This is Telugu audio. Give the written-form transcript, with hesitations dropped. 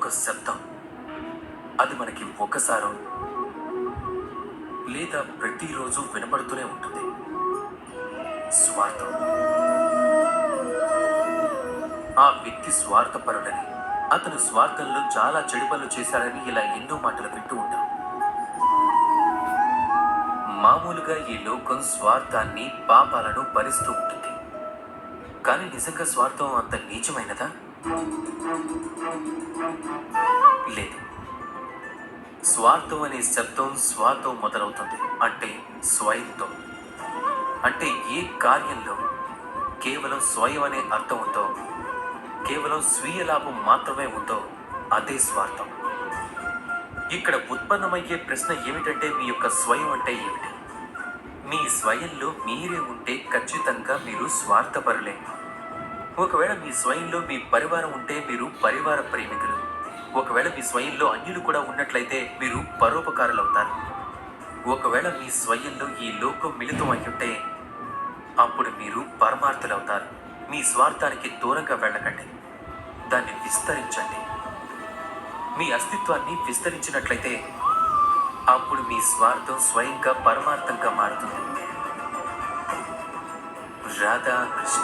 ఒక శబ్దం. అది మనకి ఒకసారో లేదా ప్రతిరోజు వినపడుతూనే ఉంటుంది. స్వార్థం. ఆ వ్యక్తి స్వార్థపరుడని, అతను స్వార్థంలో చాలా చెడు పనులు చేశాడని ఇలా ఎన్నో మాటలు వింటూ ఉంటాం. మామూలుగా ఈ లోకం స్వార్థాన్ని, పాపాలను భరిస్తూ ఉంటుంది. కానీ నిజంగా స్వార్థం అంత నీచమైనదా? లేదు. స్వార్థం అనే శబ్దం స్వాతో మొదలవుతుంది. అంటే స్వయంతో. అంటే ఏ కార్యంలో కేవలం స్వయం అనే అర్థం ఉందో, కేవలం స్వీయ లాభం మాత్రమే ఉందో అదే స్వార్థం. ఇక్కడ ఉత్పన్నమయ్యే ప్రశ్న ఏమిటంటే మీ యొక్క స్వయం అంటే ఏమిటి? మీ స్వయంలో మీరే ఉంటే ఖచ్చితంగా మీరు స్వార్థపరులే. ఒకవేళ మీ స్వయంలో మీ పరివారం ఉంటే మీరు పరివార ప్రేమికులు. ఒకవేళ మీ స్వయంలో అన్యులు కూడా ఉన్నట్లయితే మీరు పరోపకారులవుతారు. ఒకవేళ మీ స్వయంలో ఈ లోకం మిళితం అయ్యుంటే అప్పుడు మీరు పరమార్థులవుతారు. మీ స్వార్థానికి దూరంగా వెళ్ళకండి, దాన్ని విస్తరించండి. మీ అస్తిత్వాన్ని విస్తరించినట్లయితే అప్పుడు మీ స్వార్థం స్వయంగా పరమార్థంగా మారుతుంది. రాధాకృష్ణ.